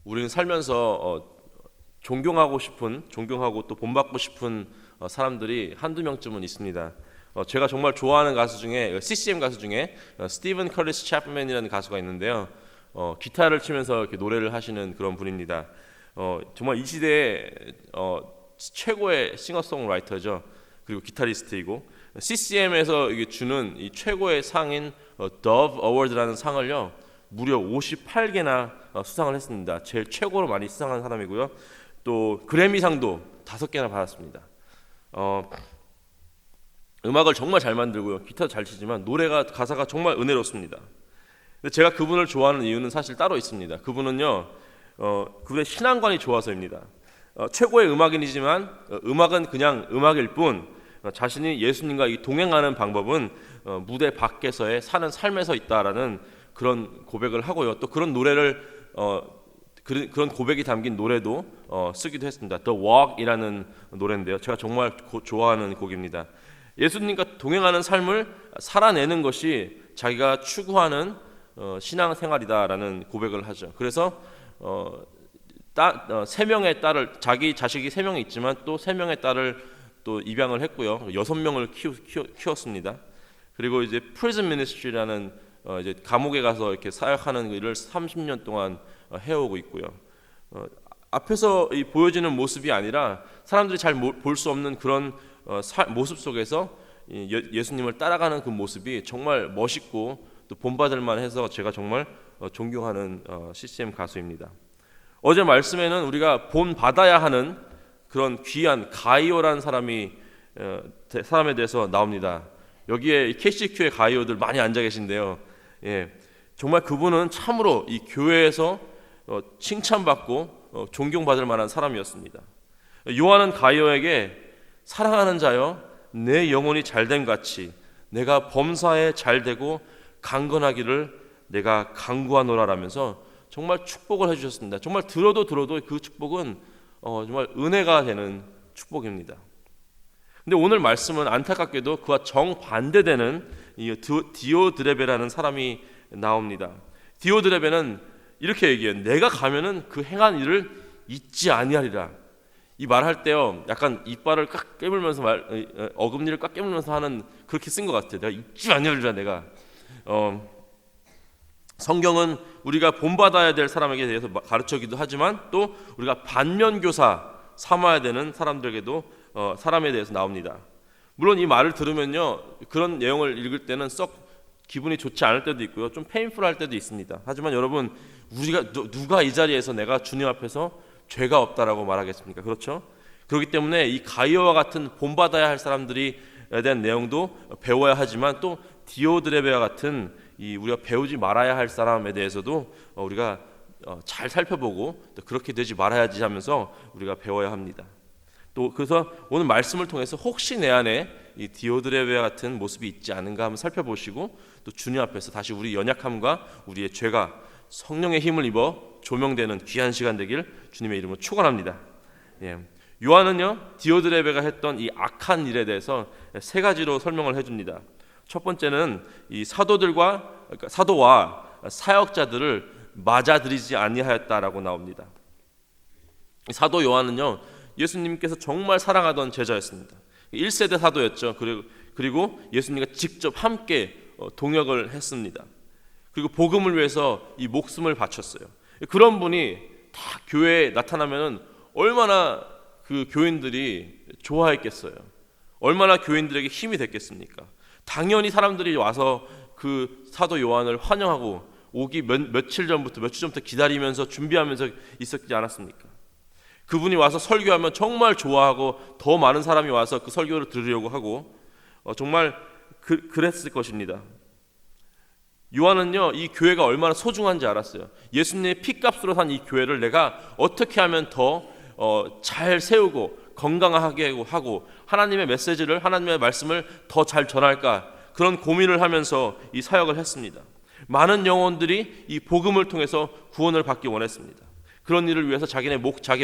우리는 살면서 존경하고 또 본받고 싶은 사람들이 한두 명쯤은 있습니다. 제가 정말 좋아하는 가수 중에 CCM 가수 중에 스티븐 커리스 챕맨이라는 가수가 있는데요. 기타를 치면서 이렇게 노래를 하시는 그런 분입니다. 정말 이 시대의 최고의 싱어송라이터죠. 그리고 기타리스트이고 CCM에서 이게 주는 이 최고의 상인 Dove Award라는 상을요 무려 58개나 수상을 했습니다. 제일 최고로 많이 수상한 사람이고요. 또 그래미상도 5개나 받았습니다. 음악을 정말 잘 만들고요. 기타도 잘 치지만 가사가 정말 은혜롭습니다. 근데 제가 그분을 좋아하는 이유는 사실 따로 있습니다. 그분의 신앙관이 좋아서입니다. 최고의 음악인이지만 음악은 그냥 음악일 뿐 자신이 예수님과 동행하는 방법은 무대 밖에서의 사는 삶에서 있다라는 그런 고백을 하고요. 또 그런 노래를 그런 고백이 담긴 노래도 쓰기도 했습니다. The Walk이라는 노래인데요. 제가 정말 좋아하는 곡입니다. 예수님과 동행하는 삶을 살아내는 것이 자기가 추구하는 신앙생활이다라는 고백을 하죠. 그래서 3명의 딸을 자기 자식이 3명이 있지만 또 3명의 딸을 또 입양을 했고요. 6명을 키웠습니다. 그리고 이제 프리즌 미니스트리라는 이제 감옥에 가서 이렇게 사역하는 일을 30년 동안 해오고 있고요. 앞에서 보여지는 모습이 아니라 사람들이 잘 볼 수 없는 그런 모습 속에서 예수님을 따라가는 그 모습이 정말 멋있고 또 본받을 만해서 제가 정말 존경하는 CCM 가수입니다. 어제 말씀에는 우리가 본받아야 하는 그런 귀한 가이오라는 사람에 대해서 나옵니다. 여기에 KCQ의 가이오들 많이 앉아 계신데요. 정말 그분은 참으로 이 교회에서 칭찬받고 존경받을 만한 사람이었습니다. 요한은 가이오에게 사랑하는 자여 내 영혼이 잘됨 같이 내가 범사에 잘되고 강건하기를 내가 간구하노라라면서 정말 축복을 해주셨습니다. 정말 들어도 그 축복은 정말 은혜가 되는 축복입니다. 근데 오늘 말씀은 안타깝게도 그와 정반대되는 디오드레베라는 사람이 나옵니다. 디오드레베는 이렇게 얘기해요. 내가 가면은 그 행한 일을 잊지 아니하리라. 이 말할 때요, 약간 이빨을 꽉 깨물면서 어금니를 꽉 깨물면서 하는 그렇게 쓴 것 같아요. 내가 잊지 아니하리라. 내가 성경은 우리가 본받아야 될 사람에게 대해서 가르쳐기도 하지만 또 우리가 반면교사 삼아야 되는 사람에 대해서 나옵니다. 물론 이 말을 들으면요, 그런 내용을 읽을 때는 썩 기분이 좋지 않을 때도 있고요, 좀 페인풀할 때도 있습니다. 하지만 여러분, 누가 이 자리에서 내가 주님 앞에서 죄가 없다라고 말하겠습니까? 그렇죠? 그렇기 때문에 이 가이오와 같은 본받아야 할 사람들에 대한 내용도 배워야 하지만 또 디오드레베와 같은 우리가 배우지 말아야 할 사람에 대해서도 우리가 잘 살펴보고 또 그렇게 되지 말아야지 하면서 우리가 배워야 합니다. 또 그래서 오늘 말씀을 통해서 혹시 내 안에 이 디오드레베와 같은 모습이 있지 않은가 한번 살펴보시고 또 주님 앞에서 다시 우리 연약함과 우리의 죄가 성령의 힘을 입어 조명되는 귀한 시간 되길 주님의 이름으로 축원합니다. 요한은요, 디오드레베가 했던 이 악한 일에 대해서 3가지로 설명을 해줍니다. 첫 번째는 이 사도와 사역자들을 맞아들이지 아니하였다라고 나옵니다. 사도 요한은요, 예수님께서 정말 사랑하던 제자였습니다. 1세대 사도였죠. 그리고 예수님과 직접 함께 동역을 했습니다. 그리고 복음을 위해서 이 목숨을 바쳤어요. 그런 분이 다 교회에 나타나면은 얼마나 그 교인들이 좋아했겠어요. 얼마나 교인들에게 힘이 됐겠습니까? 당연히 사람들이 와서 그 사도 요한을 환영하고 오기 며칠 전부터 기다리면서 준비하면서 있었지 않았습니까? 그분이 와서 설교하면 정말 좋아하고 더 많은 사람이 와서 그 설교를 들으려고 하고 정말 그랬을 것입니다. 요한은요, 이 교회가 얼마나 소중한지 알았어요. 예수님의 피값으로 산 이 교회를 내가 어떻게 하면 더 잘 세우고 건강하게 하고 하나님의 말씀을 더 잘 전할까, 그런 고민을 하면서 이 사역을 했습니다. 많은 영혼들이 이 복음을 통해서 구원을 받기 원했습니다. 그런 일을 위해서 자기의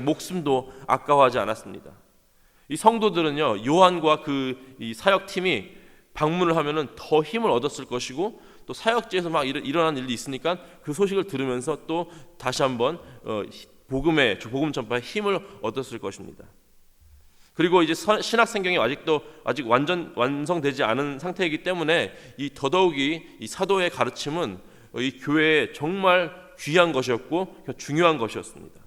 목숨도 아까워하지 않았습니다. 이 성도들은요, 요한과 이 사역팀이 방문을 하면은 더 힘을 얻었을 것이고, 또 사역지에서 막 일어난 일이 있으니까 그 소식을 들으면서 또 다시 한번 복음 전파에 힘을 얻었을 것입니다. 그리고 이제 신학 성경이 아직 완성되지 않은 상태이기 때문에 이 더더욱이 이 사도의 가르침은 이 교회에 정말 귀한 것이었고 중요한 것이었습니다.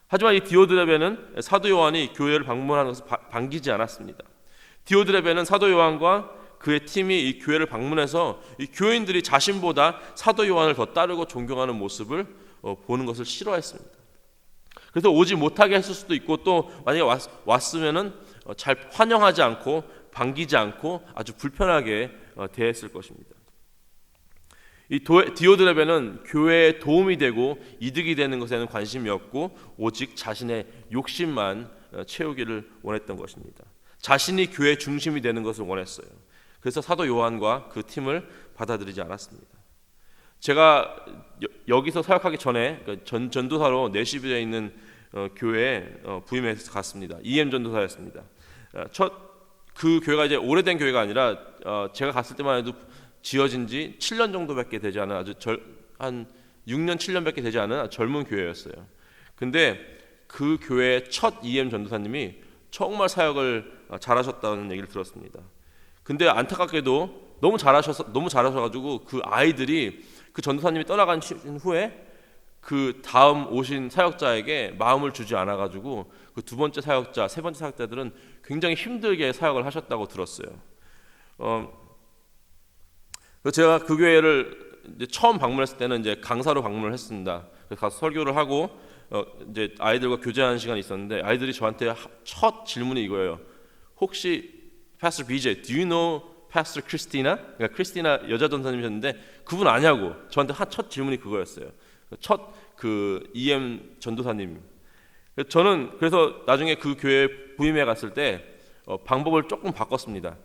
하지만 이 디오드레베는 사도 요한이 교회를 방문하는 것을 반기지 않았습니다. 디오드레베는 사도 요한과 그의 팀이 이 교회를 방문해서 이 교인들이 자신보다 사도 요한을 더 따르고 존경하는 모습을 보는 것을 싫어했습니다. 그래서 오지 못하게 했을 수도 있고, 또 만약에 왔으면은 잘 환영하지 않고 반기지 않고 아주 불편하게 대했을 것입니다. 이 디오드레베는 교회에 도움이 되고 이득이 되는 것에는 관심이 없고 오직 자신의 욕심만 채우기를 원했던 것입니다. 자신이 교회 중심이 되는 것을 원했어요. 그래서 사도 요한과 그 팀을 받아들이지 않았습니다. 제가 여기서 사역하기 전에 전도사로 내시빌에 있는 교회에 부임해서 갔습니다. EM 전도사였습니다. 그 교회가 이제 오래된 교회가 아니라 제가 갔을 때만 해도 지어진 지 7년 정도밖에 되지 않은 한 6년 7년밖에 되지 않은 젊은 교회였어요. 근데 그 교회의 첫 EM 전도사님이 정말 사역을 잘하셨다는 얘기를 들었습니다. 근데 안타깝게도 너무 잘하셔가지고 그 아이들이 그 전도사님이 떠나간 후에 그 다음 오신 사역자에게 마음을 주지 않아가지고 그 두 번째 사역자, 세 번째 사역자들은 굉장히 힘들게 사역을 하셨다고 들었어요. 제가 그 교회를 이제 처음 방문했을 때는 이제 강사로 방문을 했습니다. 그래서 가서 설교를 하고 이제 아이들과 교제하는 시간이 있었는데, 아이들이 저한테 첫 질문이 이거예요. 혹시 Pastor BJ, do you know Pastor Christina? 그러니까 크리스티나 여자 전도사님이셨는데 그분 아냐고 저한테 첫 질문이 그거였어요. 첫 그 EM 전도사님. 저는 그래서 나중에 그 교회에 부임해 갔을 때 방법을 조금 바꿨습니다.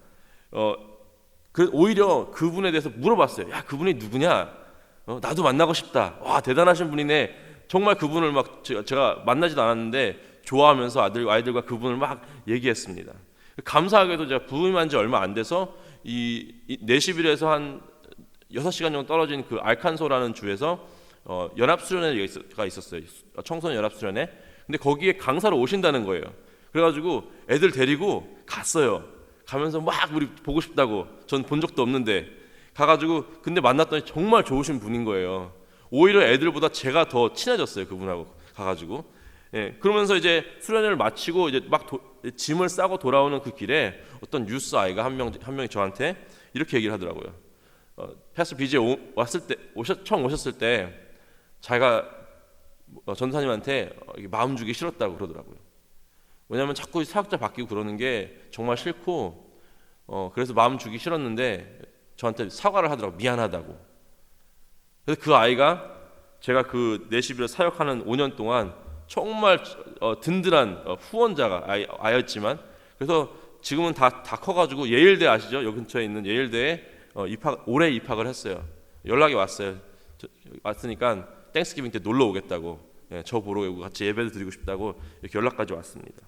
오히려 그분에 대해서 물어봤어요. 야, 그분이 누구냐? 나도 만나고 싶다. 와, 대단하신 분이네. 정말 그분을 막 제가 만나지도 않았는데 좋아하면서 아이들과 그분을 막 얘기했습니다. 감사하게도 제가 부임한 지 얼마 안 돼서 이 내시빌에서 한 6시간 정도 떨어진 그 알칸소라는 주에서 연합수련회가 있었어요. 청소년 연합수련회. 근데 거기에 강사로 오신다는 거예요. 그래가지고 애들 데리고 갔어요. 가면서 막 우리 보고 싶다고. 전 본 적도 없는데 가가지고 근데 만났더니 정말 좋으신 분인 거예요. 오히려 애들보다 제가 더 친해졌어요. 그분하고 가가지고. 예, 그러면서 이제 수련회를 마치고 이제 막 짐을 싸고 돌아오는 그 길에 어떤 뉴스 아이가 한 명이 저한테 이렇게 얘기를 하더라고요. 패스터 BJ 처음 오셨을 때 자기가 전사님한테 마음 주기 싫었다고 그러더라고요. 왜냐하면 자꾸 사역자 바뀌고 그러는 게 정말 싫고 그래서 마음 주기 싫었는데 저한테 사과를 하더라고요. 미안하다고. 그래서 그 아이가 제가 그 내시빌에 사역하는 5년 동안 정말 든든한 후원자가 아였지만, 그래서 지금은 다 커가지고 예일대 아시죠? 여기 근처에 있는 예일대에 올해 입학을 했어요. 연락이 왔어요. 왔으니까 땡스기빙 때 놀러 오겠다고, 저 보러 오고 같이 예배를 드리고 싶다고 이렇게 연락까지 왔습니다.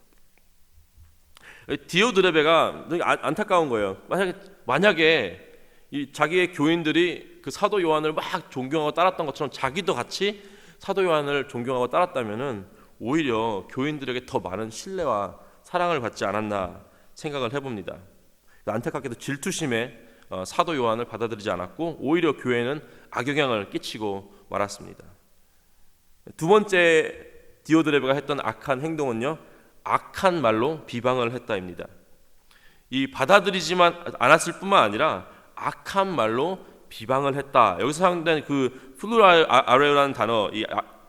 디오드레베가 안타까운 거예요. 만약에 이 자기의 교인들이 그 사도 요한을 막 존경하고 따랐던 것처럼 자기도 같이 사도 요한을 존경하고 따랐다면은 오히려 교인들에게 더 많은 신뢰와 사랑을 받지 않았나 생각을 해봅니다. 안타깝게도 질투심에 사도 요한을 받아들이지 않았고 오히려 교회는 악영향을 끼치고 말았습니다. 두 번째 디오드레베가 했던 악한 행동은요, 악한 말로 비방을 했다입니다. 이 받아들이지만 않았을 뿐만 아니라 악한 말로 비방을 했다. 여기서 사용된 그 플루라레오라는 단어, 이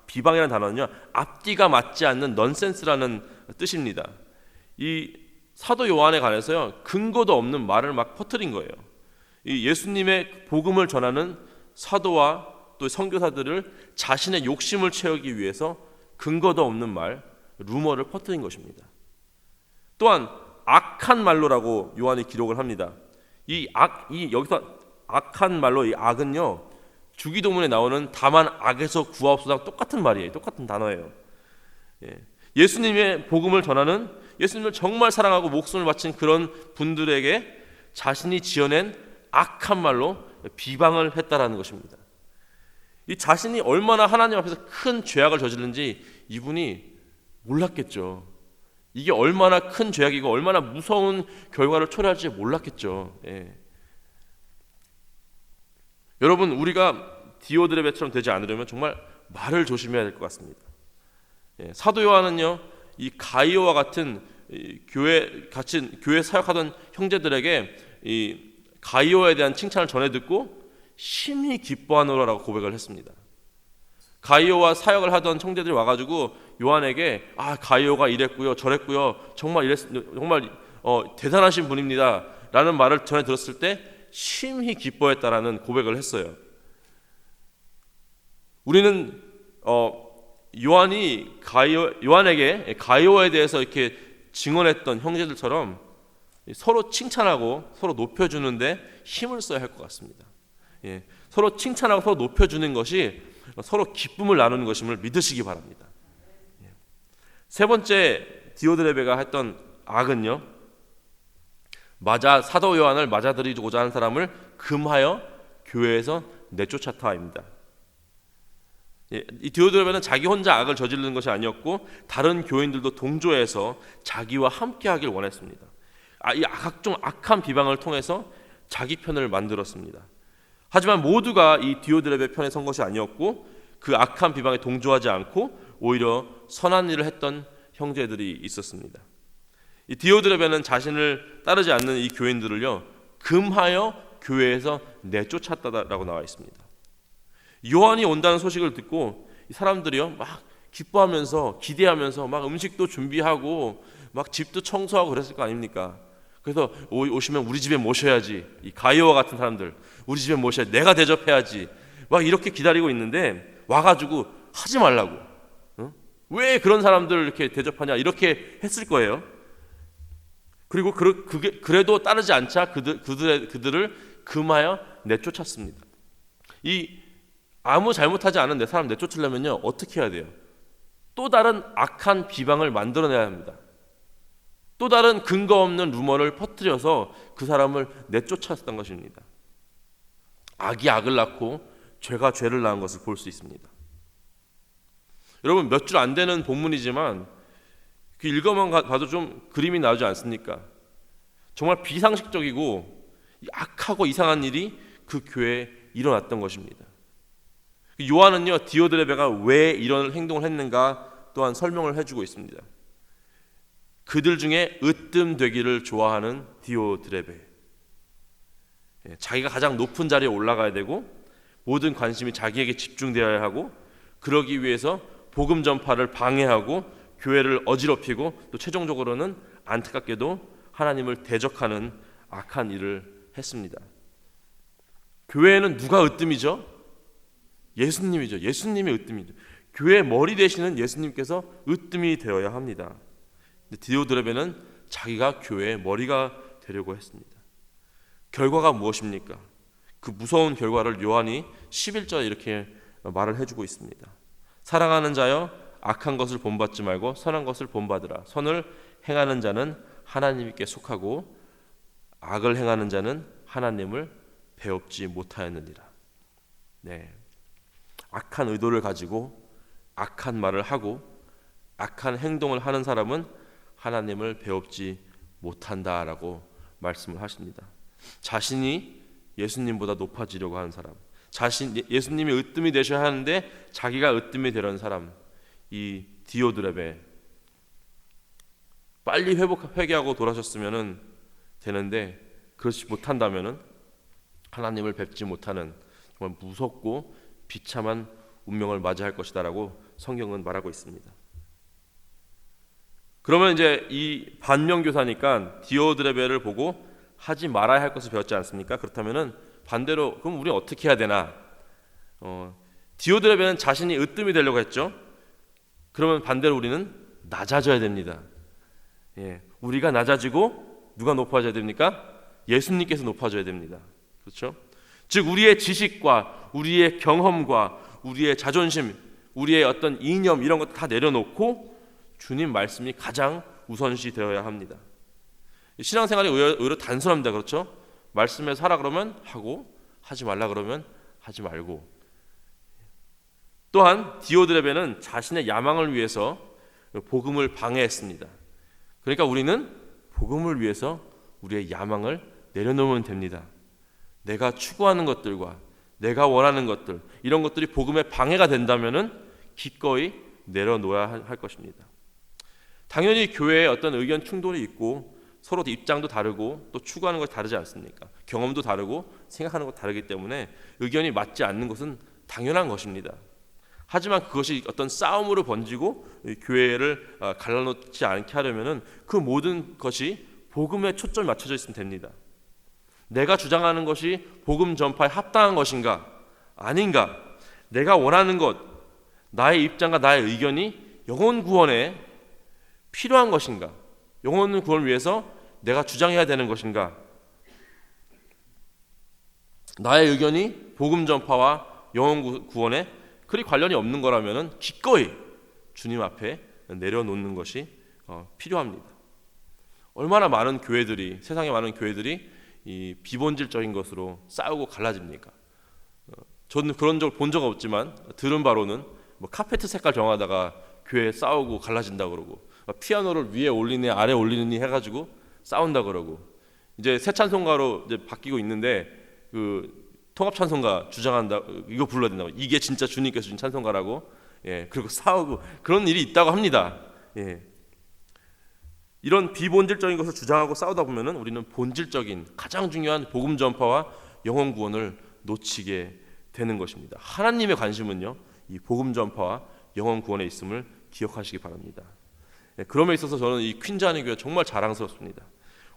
비방이라는 단어는요, 앞뒤가 맞지 않는 넌센스라는 뜻입니다. 이 사도 요한에 관해서요, 근거도 없는 말을 막 퍼뜨린 거예요. 이 예수님의 복음을 전하는 사도와 또 선교사들을 자신의 욕심을 채우기 위해서 근거도 없는 말, 루머를 퍼뜨린 것입니다. 또한 악한 말로라고 요한이 기록을 합니다. 여기서 악한 말로, 이 악은요, 주기도문에 나오는 다만 악에서 구하옵소서랑 똑같은 말이에요. 똑같은 단어예요. 예수님의 복음을 전하는, 예수님을 정말 사랑하고 목숨을 바친 그런 분들에게 자신이 지어낸 악한 말로 비방을 했다라는 것입니다. 이 자신이 얼마나 하나님 앞에서 큰 죄악을 저지른지 이분이 몰랐겠죠. 이게 얼마나 큰 죄악이고 얼마나 무서운 결과를 초래할지 몰랐겠죠. 예. 여러분, 우리가 디오드레베처럼 되지 않으려면 정말 말을 조심해야 될 것 같습니다. 예. 사도 요한은요, 이 가이오와 같은 교회 사역하던 형제들에게 이 가이오에 대한 칭찬을 전해 듣고 심히 기뻐하노라라고 고백을 했습니다. 가이오와 사역을 하던 형제들이 와가지고 요한에게 가이오가 이랬고요, 저랬고요, 정말 대단하신 분입니다라는 말을 전해 들었을 때 심히 기뻐했다라는 고백을 했어요. 우리는 요한에게 가이오에 대해서 이렇게 증언했던 형제들처럼 서로 칭찬하고 서로 높여주는데 힘을 써야 할 것 같습니다. 예, 서로 칭찬하고 서로 높여주는 것이 서로 기쁨을 나누는 것임을 믿으시기 바랍니다. 예. 세 번째 디오드레베가 했던 악은요, 사도 요한을 맞아들이고자 하는 사람을 금하여 교회에서 내쫓았다입니다. 예, 이 디오드레베는 자기 혼자 악을 저지르는 것이 아니었고 다른 교인들도 동조해서 자기와 함께하길 원했습니다. 이 각종 악한 비방을 통해서 자기 편을 만들었습니다. 하지만 모두가 이 디오드레베 편에 선 것이 아니었고 그 악한 비방에 동조하지 않고 오히려 선한 일을 했던 형제들이 있었습니다. 이 디오드레베는 자신을 따르지 않는 이 교인들을요, 금하여 교회에서 내쫓았다라고 나와 있습니다. 요한이 온다는 소식을 듣고 이 사람들이요, 막 기뻐하면서 기대하면서 막 음식도 준비하고 막 집도 청소하고 그랬을 거 아닙니까? 그래서 오시면 우리 집에 모셔야지, 이 가이오와 같은 사람들 우리 집에 모셔야지, 내가 대접해야지, 막 이렇게 기다리고 있는데 와가지고 하지 말라고, 왜 그런 사람들을 이렇게 대접하냐, 이렇게 했을 거예요. 그리고 그래도 따르지 않자 그들을 금하여 내쫓았습니다. 아무 잘못하지 않은 내 사람 내쫓으려면요, 어떻게 해야 돼요? 또 다른 악한 비방을 만들어내야 합니다. 또 다른 근거 없는 루머를 퍼뜨려서 그 사람을 내쫓았던 것입니다. 악이 악을 낳고 죄가 죄를 낳은 것을 볼 수 있습니다. 여러분, 몇 줄 안 되는 본문이지만 그 읽어만 봐도 좀 그림이 나오지 않습니까? 정말 비상식적이고 악하고 이상한 일이 그 교회에 일어났던 것입니다. 요한은요, 디오드레베가 왜 이런 행동을 했는가 또한 설명을 해주고 있습니다. 그들 중에 으뜸되기를 좋아하는 디오드레베, 자기가 가장 높은 자리에 올라가야 되고 모든 관심이 자기에게 집중되어야 하고, 그러기 위해서 복음 전파를 방해하고 교회를 어지럽히고 또 최종적으로는 안타깝게도 하나님을 대적하는 악한 일을 했습니다. 교회에는 누가 으뜸이죠? 예수님이죠. 예수님이 으뜸이죠. 교회의 머리 되시는 예수님께서 으뜸이 되어야 합니다. 디오드레베는 자기가 교회의 머리가 되려고 했습니다. 결과가 무엇입니까? 그 무서운 결과를 요한이 11절에 이렇게 말을 해주고 있습니다. 사랑하는 자여, 악한 것을 본받지 말고 선한 것을 본받으라. 선을 행하는 자는 하나님께 속하고 악을 행하는 자는 하나님을 배웁지 못하였느니라. 네, 악한 의도를 가지고 악한 말을 하고 악한 행동을 하는 사람은 하나님을 배웁지 못한다라고 말씀을 하십니다. 자신이 예수님보다 높아지려고 하는 사람, 예수님이 으뜸이 되셔야 하는데 자기가 으뜸이 되려는 사람, 이 디오드레베, 빨리 회개하고 돌아섰으면 되는데 그렇지 못한다면 하나님을 뵙지 못하는 정말 무섭고 비참한 운명을 맞이할 것이다라고 성경은 말하고 있습니다. 그러면 이제 이 반면교사니까 디오드레베를 보고 하지 말아야 할 것을 배웠지 않습니까? 그렇다면은 반대로 그럼 우리 어떻게 해야 되나? 디오드레베는 자신이 으뜸이 되려고 했죠. 그러면 반대로 우리는 낮아져야 됩니다. 우리가 낮아지고 누가 높아져야 됩니까? 예수님께서 높아져야 됩니다. 그렇죠? 즉 우리의 지식과 우리의 경험과 우리의 자존심, 우리의 어떤 이념 이런 것 다 내려놓고 주님 말씀이 가장 우선시 되어야 합니다. 신앙생활이 오히려 단순합니다. 그렇죠? 말씀에서 하라 그러면 하고 하지 말라 그러면 하지 말고. 또한 디오드레베는 자신의 야망을 위해서 복음을 방해했습니다. 그러니까 우리는 복음을 위해서 우리의 야망을 내려놓으면 됩니다. 내가 추구하는 것들과 내가 원하는 것들, 이런 것들이 복음에 방해가 된다면은 기꺼이 내려놓아야 할 것입니다. 당연히 교회에 어떤 의견 충돌이 있고 서로 입장도 다르고 또 추구하는 것이 다르지 않습니까? 경험도 다르고 생각하는 것도 다르기 때문에 의견이 맞지 않는 것은 당연한 것입니다. 하지만 그것이 어떤 싸움으로 번지고 교회를 갈라놓지 않게 하려면은 그 모든 것이 복음에 초점이 맞춰져 있으면 됩니다. 내가 주장하는 것이 복음 전파에 합당한 것인가 아닌가, 내가 원하는 것, 나의 입장과 나의 의견이 영혼 구원에 필요한 것인가, 영혼 구원을 위해서 내가 주장해야 되는 것인가, 나의 의견이 복음 전파와 영혼 구원에 그리 관련이 없는 거라면 기꺼이 주님 앞에 내려놓는 것이 필요합니다. 얼마나 많은 교회들이, 세상에 많은 교회들이 이 비본질적인 것으로 싸우고 갈라집니까? 저는 그런 적을 본 적 없지만 들은 바로는 뭐 카페트 색깔 정하다가 교회 싸우고 갈라진다 그러고, 피아노를 위에 올리니 아래 올리니 해가지고 싸운다 그러고, 이제 새 찬송가로 이제 바뀌고 있는데 그 통합 찬송가 주장한다, 이거 불러야 된다고, 이게 진짜 주님께서 주신 찬송가라고, 그리고 싸우고 그런 일이 있다고 합니다. 이런 비본질적인 것을 주장하고 싸우다 보면은 우리는 본질적인 가장 중요한 복음 전파와 영혼 구원을 놓치게 되는 것입니다. 하나님의 관심은요, 이 복음 전파와 영혼 구원에 있음을 기억하시기 바랍니다. 그럼에 있어서 저는 이 퀸자니 교회 정말 자랑스럽습니다.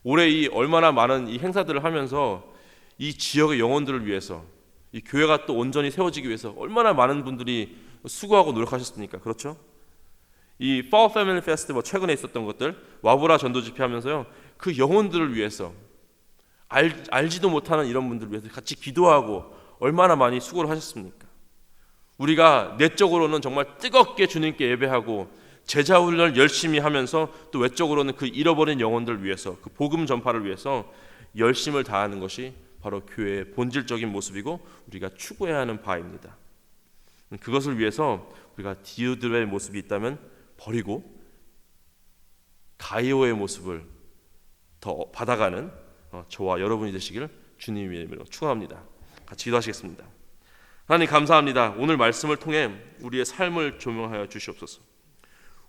올해 이 얼마나 많은 이 행사들을 하면서 이 지역의 영혼들을 위해서, 이 교회가 또 온전히 세워지기 위해서 얼마나 많은 분들이 수고하고 노력하셨습니까? 그렇죠? 이 Fall Family Festival 최근에 있었던 것들, 와보라 전도 집회하면서요, 그 영혼들을 위해서, 알지도 못하는 이런 분들을 위해서 같이 기도하고 얼마나 많이 수고를 하셨습니까? 우리가 내적으로는 정말 뜨겁게 주님께 예배하고 제자 훈련을 열심히 하면서 또 외적으로는 그 잃어버린 영혼들을 위해서, 그 복음 전파를 위해서 열심을 다하는 것이 바로 교회의 본질적인 모습이고 우리가 추구해야 하는 바입니다. 그것을 위해서 우리가 디오드레의 모습이 있다면 버리고 가이오의 모습을 더 받아가는 저와 여러분이 되시기를 주님의 이름으로 축원합니다. 같이 기도하시겠습니다. 하나님 감사합니다. 오늘 말씀을 통해 우리의 삶을 조명하여 주시옵소서.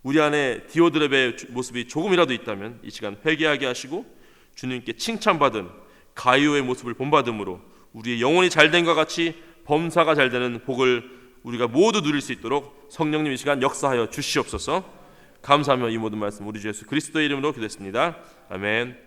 우리 안에 디오드레의 모습이 조금이라도 있다면 이 시간 회개하게 하시고 주님께 칭찬받은 가이오의 모습을 본받음으로 우리의 영혼이 잘된 것 같이 범사가 잘되는 복을 우리가 모두 누릴 수 있도록 성령님 이 시간 역사하여 주시옵소서. 감사하며 이 모든 말씀 우리 주 예수 그리스도의 이름으로 기도했습니다. 아멘.